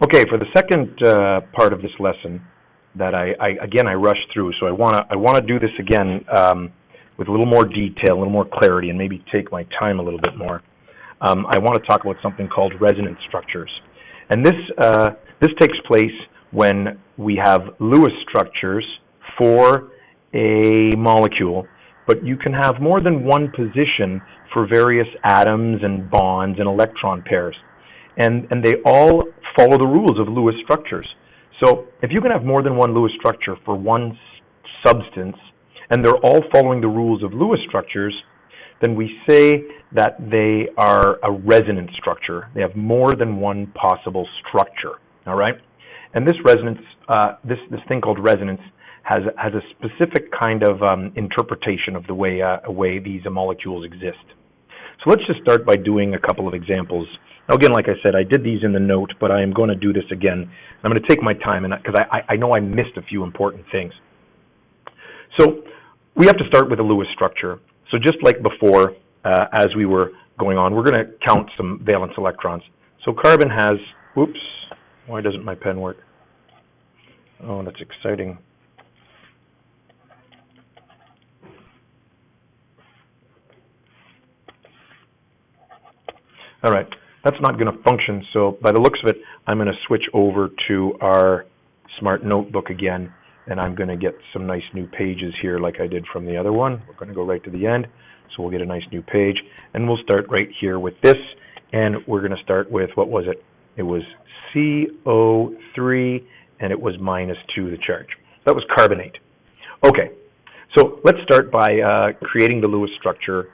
Okay, for the second part of this lesson that I rushed through, so I wanna do this again with a little more detail, a little more clarity, and maybe take my time a little bit more. I want to talk about something called resonance structures, and this takes place when we have Lewis structures for a molecule, but you can have more than one position for various atoms and bonds and electron pairs. And they all follow the rules of Lewis structures. So if you can have more than one Lewis structure for one substance, and they're all following the rules of Lewis structures, then we say that they are a resonance structure. They have more than one possible structure, all right? And this resonance, this thing called resonance, has a specific kind of interpretation of the way these molecules exist. So let's just start by doing a couple of examples. Now, again, like I said, I did these in the note, but I am going to do this again. I'm going to take my time, because I know I missed a few important things. So we have to start with a Lewis structure. So just like before, as we were going on, we're going to count some valence electrons. So carbon has, oops, why doesn't my pen work? Oh, that's exciting. All right. That's not going to function, so by the looks of it, I'm going to switch over to our Smart Notebook again, and I'm going to get some nice new pages here like I did from the other one. We're going to go right to the end, so we'll get a nice new page, and we'll start right here with this, and we're going to start with, what was it? It was CO3, and it was -2, the charge. That was carbonate. Okay, so let's start by creating the Lewis structure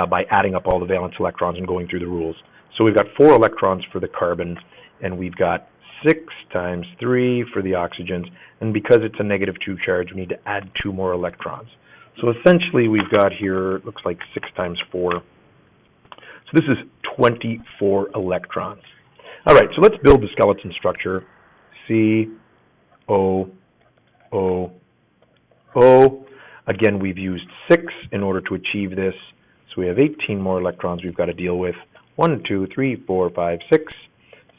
by adding up all the valence electrons and going through the rules. So we've got 4 electrons for the carbon, and we've got 6 times 3 for the oxygens, and because it's a -2 charge, we need to add 2 more electrons. So essentially we've got here, it looks like 6 times 4. So this is 24 electrons. All right, so let's build the skeleton structure. C-O-O-O. Again, we've used 6 in order to achieve this, so we have 18 more electrons we've got to deal with. 1, 2, 3, 4, 5, 6,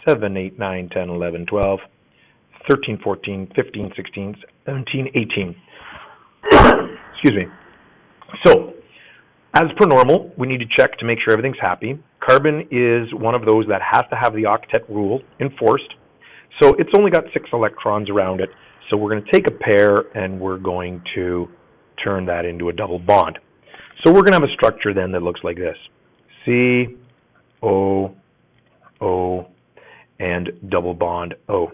7, 8, 9, 10, 11, 12, 13, 14, 15, 16, 17, 18. Excuse me. So, as per normal, we need to check to make sure everything's happy. Carbon is one of those that has to have the octet rule enforced. So it's only got 6 electrons around it. So we're going to take a pair and we're going to turn that into a double bond. So we're going to have a structure then that looks like this. C, O, O, and double bond O.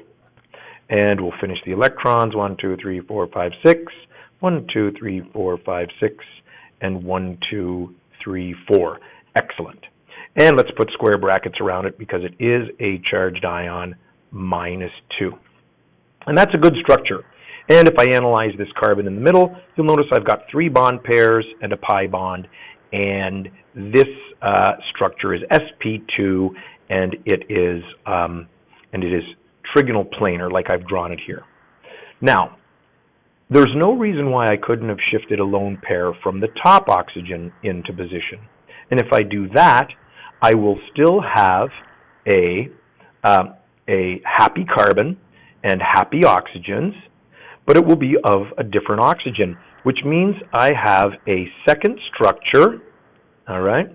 And we'll finish the electrons, 1, 2, 3, 4, 5, 6, 1, 2, 3, 4, 5, 6, and 1, 2, 3, 4. Excellent. And let's put square brackets around it because it is a charged ion, -2. And that's a good structure. And if I analyze this carbon in the middle, you'll notice I've got 3 bond pairs and a pi bond, and this structure is sp2, and it is trigonal planar, like I've drawn it here. Now, there's no reason why I couldn't have shifted a lone pair from the top oxygen into position. And if I do that, I will still have a happy carbon and happy oxygens, but it will be of a different oxygen, which means I have a second structure, all right?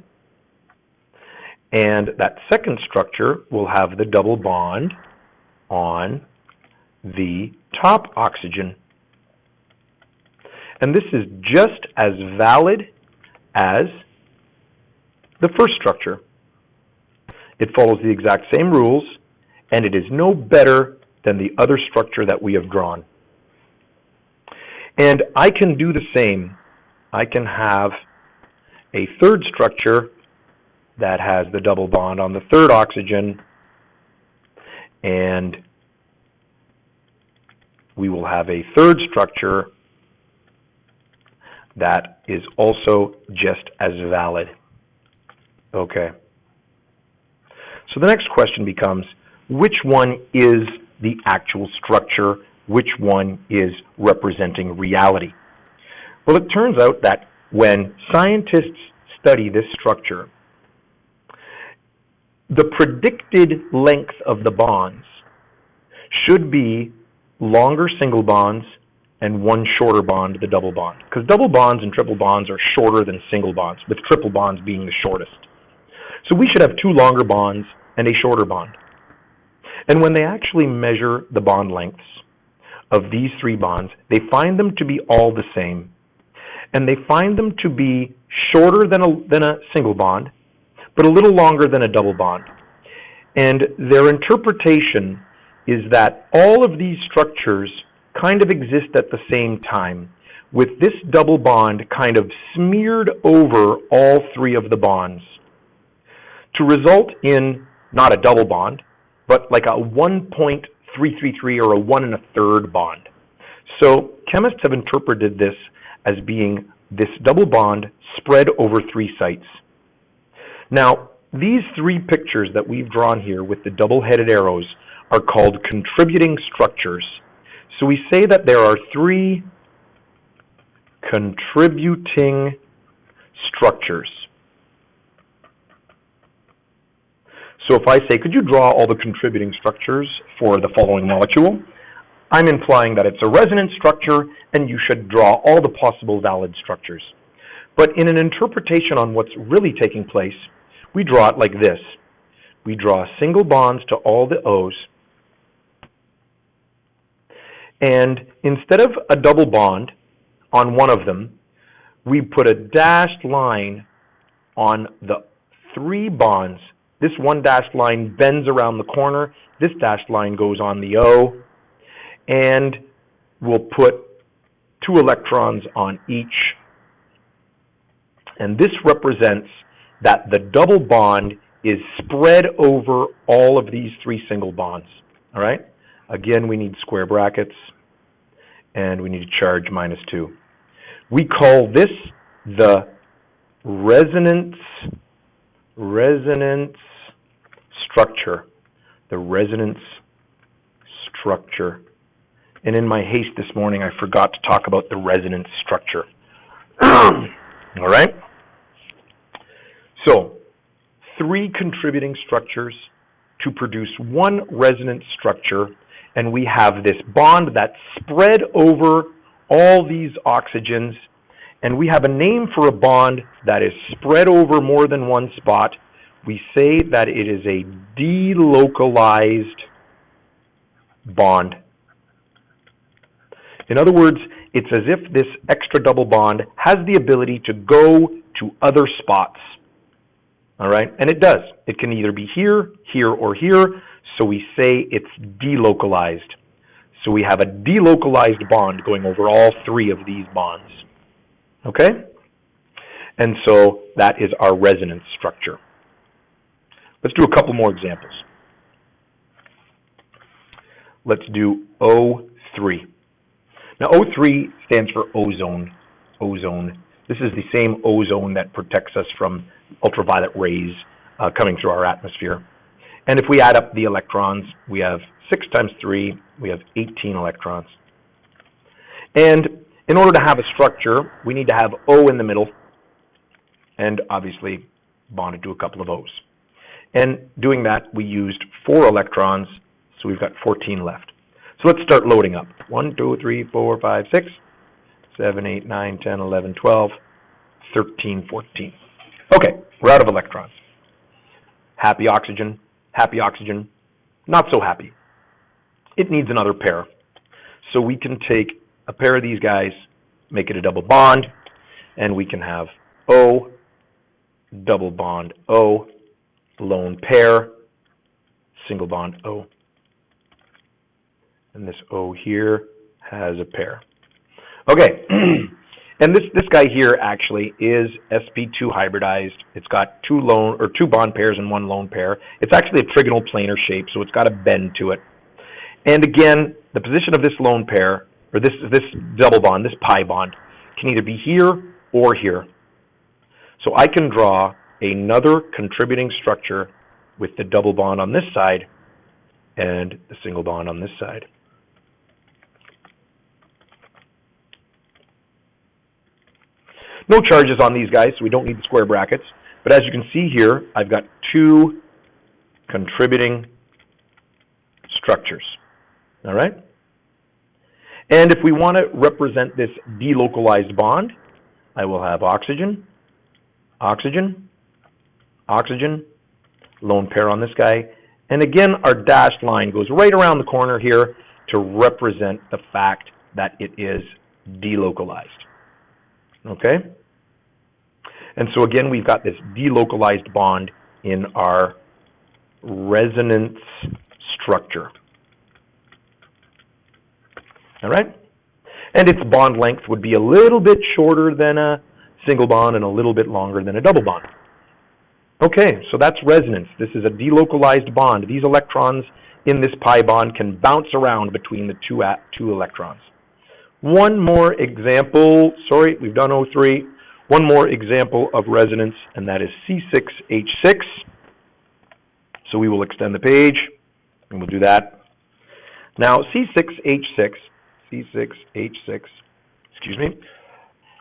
And that second structure will have the double bond on the top oxygen. And this is just as valid as the first structure. It follows the exact same rules, and it is no better than the other structure that we have drawn. And I can do the same. I can have a third structure that has the double bond on the third oxygen, and we will have a third structure that is also just as valid. Okay. So the next question becomes, which one is the actual structure? Which one is representing reality? Well, it turns out that when scientists study this structure, the predicted length of the bonds should be longer single bonds and one shorter bond, the double bond. Because double bonds and triple bonds are shorter than single bonds, with triple bonds being the shortest. So we should have two longer bonds and a shorter bond. And when they actually measure the bond lengths of these three bonds, they find them to be all the same. And they find them to be shorter than a single bond, but a little longer than a double bond. And their interpretation is that all of these structures kind of exist at the same time, with this double bond kind of smeared over all three of the bonds, to result in not a double bond, but like a 1.333 or a 1 1/3 bond. So chemists have interpreted this as being this double bond spread over three sites. Now, these three pictures that we've drawn here with the double-headed arrows are called contributing structures. So we say that there are three contributing structures. So if I say, could you draw all the contributing structures for the following molecule? I'm implying that it's a resonance structure and you should draw all the possible valid structures. But in an interpretation on what's really taking place, we draw it like this. We draw single bonds to all the O's, and instead of a double bond on one of them, we put a dashed line on the three bonds. This one dashed line bends around the corner. This dashed line goes on the O, and we'll put 2 electrons on each. And this represents that the double bond is spread over all of these three single bonds. All right? Again, we need square brackets, and we need to charge -2. We call this the resonance structure. The resonance structure. And in my haste this morning, I forgot to talk about the resonance structure. All right? So, 3 contributing structures to produce one resonance structure, and we have this bond that's spread over all these oxygens, and we have a name for a bond that is spread over more than one spot. We say that it is a delocalized bond. In other words, it's as if this extra double bond has the ability to go to other spots. All right, and it does. It can either be here, here, or here, so we say it's delocalized. So we have a delocalized bond going over all 3 of these bonds. Okay? And so that is our resonance structure. Let's do a couple more examples. Let's do O3. Now O3 stands for ozone. Ozone. This is the same ozone that protects us from ultraviolet rays coming through our atmosphere. And if we add up the electrons, we have 6 times 3, we have 18 electrons. And in order to have a structure, we need to have O in the middle, and obviously bonded to a couple of O's. And doing that, we used 4 electrons, so we've got 14 left. So let's start loading up. 1, 2, 3, 4, 5, 6, 7, 8, 9, 10, 11, 12, 13, 14. Okay, we're out of electrons. Happy oxygen, not so happy. It needs another pair. So we can take a pair of these guys, make it a double bond, and we can have O, double bond O, lone pair, single bond O. And this O here has a pair. Okay, and this guy here actually is sp2 hybridized. It's got 2 bond pairs and 1 lone pair. It's actually a trigonal planar shape, so it's got a bend to it. And again, the position of this lone pair, or this double bond, this pi bond, can either be here or here. So I can draw another contributing structure with the double bond on this side and the single bond on this side. No charges on these guys, so we don't need the square brackets. But as you can see here, I've got 2 contributing structures. All right? And if we want to represent this delocalized bond, I will have oxygen, oxygen, oxygen, lone pair on this guy. And again, our dashed line goes right around the corner here to represent the fact that it is delocalized. Okay? And so again, we've got this delocalized bond in our resonance structure. All right? And its bond length would be a little bit shorter than a single bond and a little bit longer than a double bond. Okay, so that's resonance. This is a delocalized bond. These electrons in this pi bond can bounce around between the two electrons. One more example, sorry, we've done O3. One more example of resonance, and that is C6H6. So we will extend the page, and we'll do that. Now, C6H6, excuse me,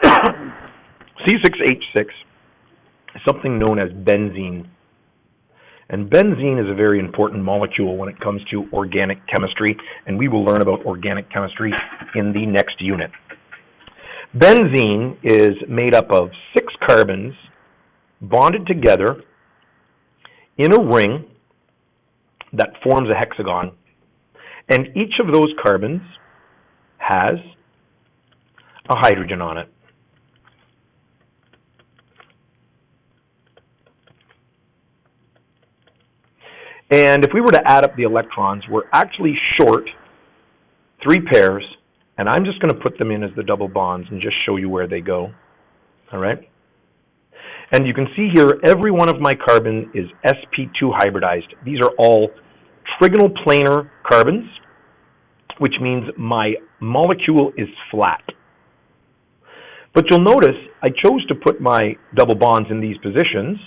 C6H6 is something known as benzene. And benzene is a very important molecule when it comes to organic chemistry, and we will learn about organic chemistry in the next unit. Benzene is made up of 6 carbons bonded together in a ring that forms a hexagon, and each of those carbons has a hydrogen on it. And if we were to add up the electrons, we're actually short 3 pairs, and I'm just going to put them in as the double bonds and just show you where they go. All right? And you can see here, every one of my carbon is sp2 hybridized. These are all trigonal planar carbons, which means my molecule is flat. But you'll notice I chose to put my double bonds in these positions,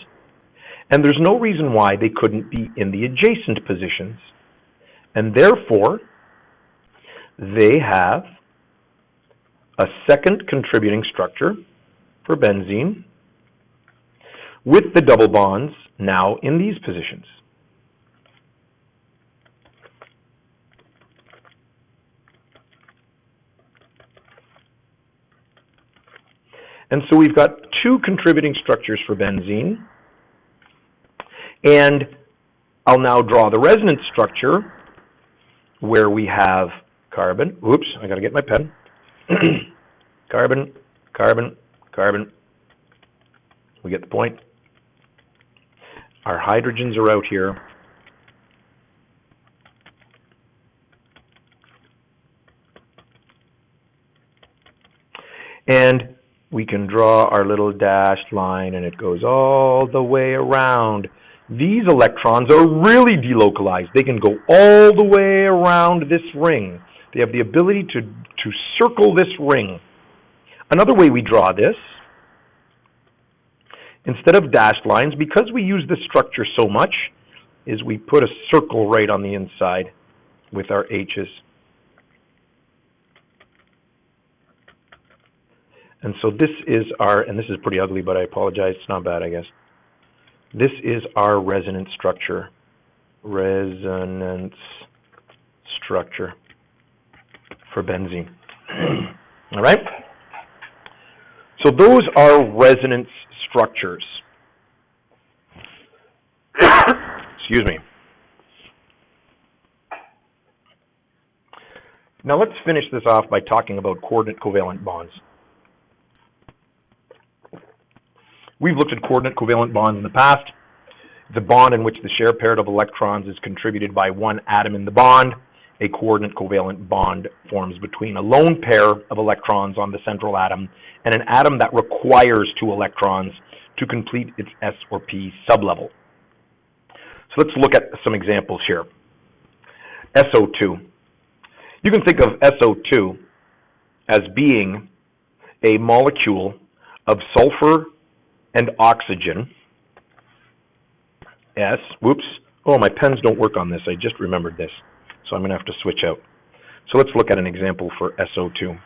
and there's no reason why they couldn't be in the adjacent positions. And therefore, they have a second contributing structure for benzene with the double bonds now in these positions. And so we've got 2 contributing structures for benzene. And I'll now draw the resonance structure where we have carbon. Oops, I got to get my pen. Carbon, carbon, carbon. We get the point. Our hydrogens are out here. And we can draw our little dashed line, and it goes all the way around. These electrons are really delocalized. They can go all the way around this ring. They have the ability to circle this ring. Another way we draw this, instead of dashed lines, because we use this structure so much, is we put a circle right on the inside with our H's. And so this is our, and this is pretty ugly, but I apologize, it's not bad, I guess. This is our resonance structure. Resonance structure for benzene. All right? So those are resonance structures. Excuse me. Now let's finish this off by talking about coordinate covalent bonds. We've looked at coordinate covalent bonds in the past. The bond in which the share pair of electrons is contributed by one atom in the bond. A coordinate covalent bond forms between a lone pair of electrons on the central atom and an atom that requires 2 electrons to complete its S or P sublevel. So let's look at some examples here. SO2. You can think of SO2 as being a molecule of sulfur and oxygen. S, whoops, oh, my pens don't work on this, I just remembered this, so I'm going to have to switch out. So let's look at an example for SO2.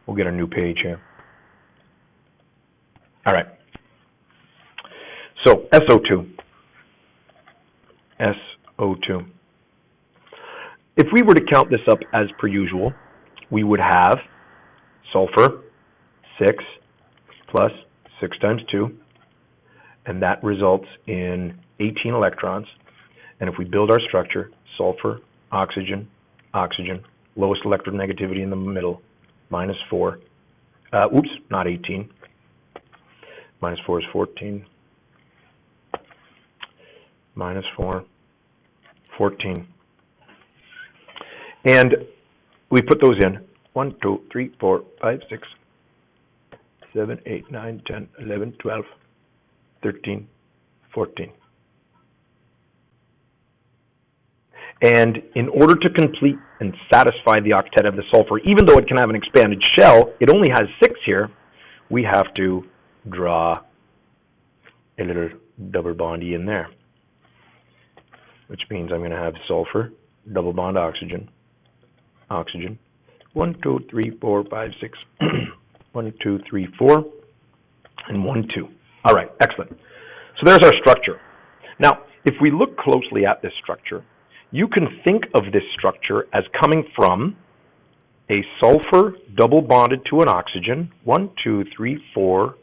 We'll get a new page here. All right. So SO2. SO2. If we were to count this up as per usual, we would have sulfur, 6 plus 6 times 2, and that results in 18 electrons. And if we build our structure, sulfur, oxygen, oxygen, lowest electronegativity in the middle, minus 4. Oops, not 18. Minus 4 is 14. Minus 4, 14. And we put those in. 1, 2, 3, 4, 5, 6, 7, 8, 9, 10, 11, 12, 13, 14. And in order to complete and satisfy the octet of the sulfur, even though it can have an expanded shell, it only has 6 here, we have to draw a little double bondy in there, which means I'm going to have sulfur, double bond oxygen, oxygen, 1, 2, 3, 4, 5, 6, 1, 2, 3, 4, and 1, 2. All right, excellent. So there's our structure. Now, if we look closely at this structure, you can think of this structure as coming from a sulfur double bonded to an oxygen, 1, 2, 3, 4,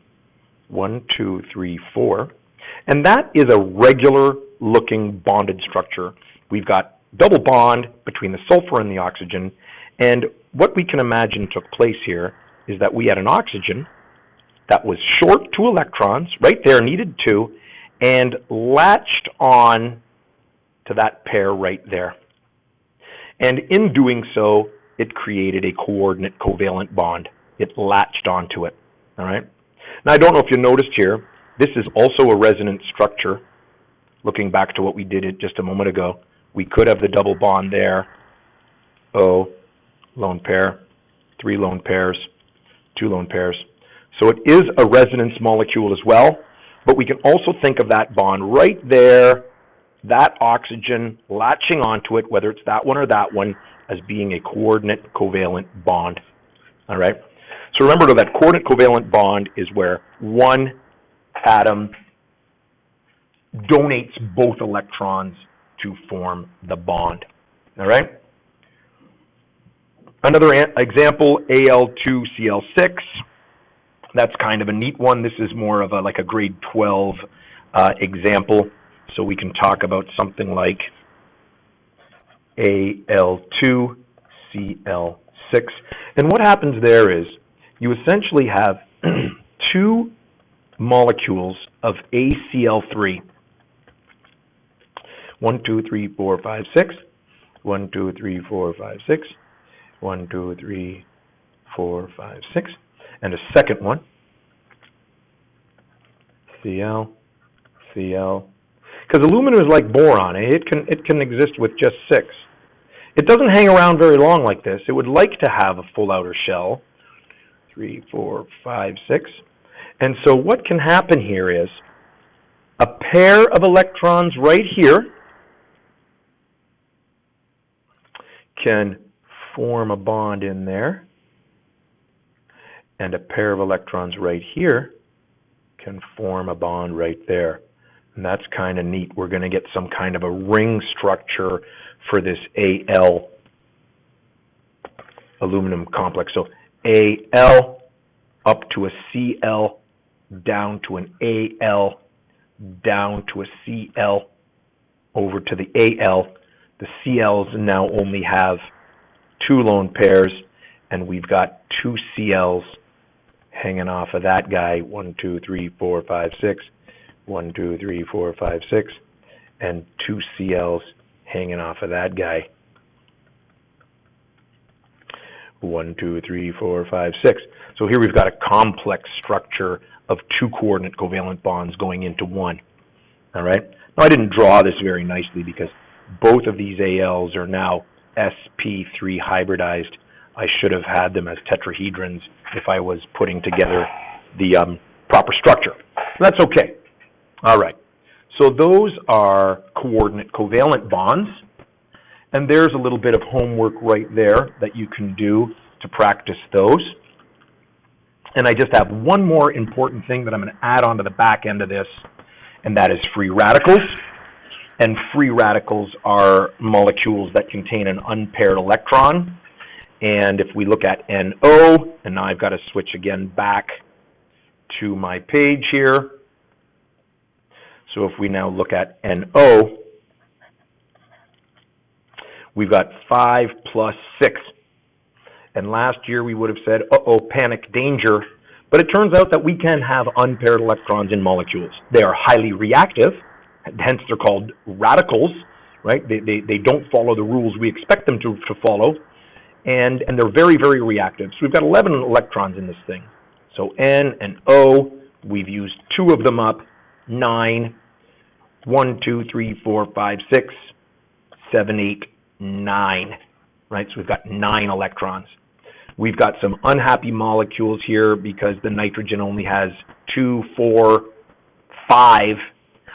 1, 2, 3, 4, and that is a regular looking bonded structure. We've got double bond between the sulfur and the oxygen, and what we can imagine took place here is that we had an oxygen that was short 2 electrons, right there, needed 2, and latched on to that pair right there. And in doing so, it created a coordinate covalent bond. It latched onto it, all right? Now, I don't know if you noticed here, this is also a resonance structure. Looking back to what we did just a moment ago, we could have the double bond there, O, lone pair, 3 lone pairs, 2 lone pairs. So it is a resonance molecule as well, but we can also think of that bond right there, that oxygen latching onto it, whether it's that one or that one, as being a coordinate covalent bond. All right? So remember though, that coordinate covalent bond is where one atom donates both electrons to form the bond. All right? Another example, Al2Cl6. That's kind of a neat one. This is more of like a grade 12 example. So we can talk about something like Al2Cl6. And what happens there is you essentially have 2 molecules of ACl3. 1, 2, 3, 4, 5, 6. 1, 2, 3, 4, 5, 6. 1, 2, 3, 4, 5, 6. And a second one, Cl, Cl. Because aluminum is like boron. It can exist with just 6. It doesn't hang around very long like this. It would like to have a full outer shell. 3, 4, 5, 6. And so what can happen here is a pair of electrons right here can form a bond in there, and a pair of electrons right here can form a bond right there. And that's kind of neat. We're going to get some kind of a ring structure for this Al aluminum complex. So Al up to a Cl, down to an Al, down to a Cl, over to the Al. The Cl's now only have 2 lone pairs, and we've got 2 Cl's hanging off of that guy. 1, 2, 3, 4, 5, 6. 1, 2, 3, 4, 5, 6. And 2 Cl's hanging off of that guy. 1, 2, 3, 4, 5, 6. So here we've got a complex structure of 2 coordinate covalent bonds going into 1. All right? Now I didn't draw this very nicely because both of these ALs are now sp3 hybridized. I should have had them as tetrahedrons if I was putting together the proper structure. That's okay. All right. So those are coordinate covalent bonds. And there's a little bit of homework right there that you can do to practice those. And I just have one more important thing that I'm going to add on to the back end of this, and that is free radicals. And free radicals are molecules that contain an unpaired electron. And if we look at NO, and now I've got to switch again back to my page here. So if we now look at NO, we've got 5 plus 6. And last year we would have said, uh-oh, panic, danger. But it turns out that we can have unpaired electrons in molecules. They are highly reactive, hence they're called radicals, right? They don't follow the rules we expect them to follow. And they're very, very reactive. So we've got 11 electrons in this thing. So N and O, we've used 2 of them up, 9, 1, 2, 3, 4, 5, 6, 7, 8, 9, right? So we've got 9 electrons. We've got some unhappy molecules here because the nitrogen only has 2, 4, 5.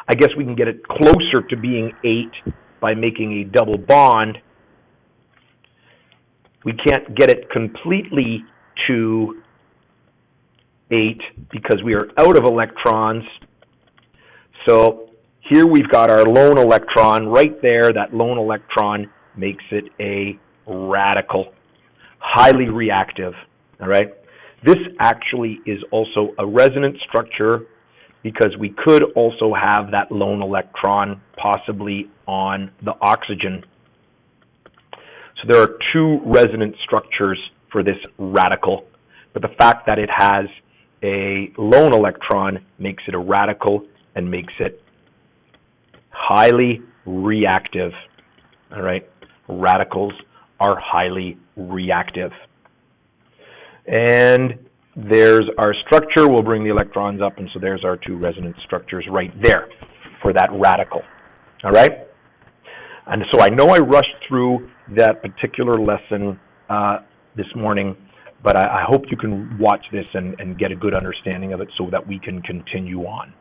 I guess we can get it closer to being 8 by making a double bond. We can't get it completely to 8 because we are out of electrons. So here we've got our lone electron right there. That lone electron makes it a radical, highly reactive, all right? This actually is also a resonance structure because we could also have that lone electron possibly on the oxygen. So there are 2 resonance structures for this radical, but the fact that it has a lone electron makes it a radical and makes it highly reactive, all right? Radicals are highly reactive. And there's our structure. We'll bring the electrons up, and so there's our 2 resonance structures right there for that radical, all right? And so I know I rushed through that particular lesson this morning, but I hope you can watch this and get a good understanding of it so that we can continue on.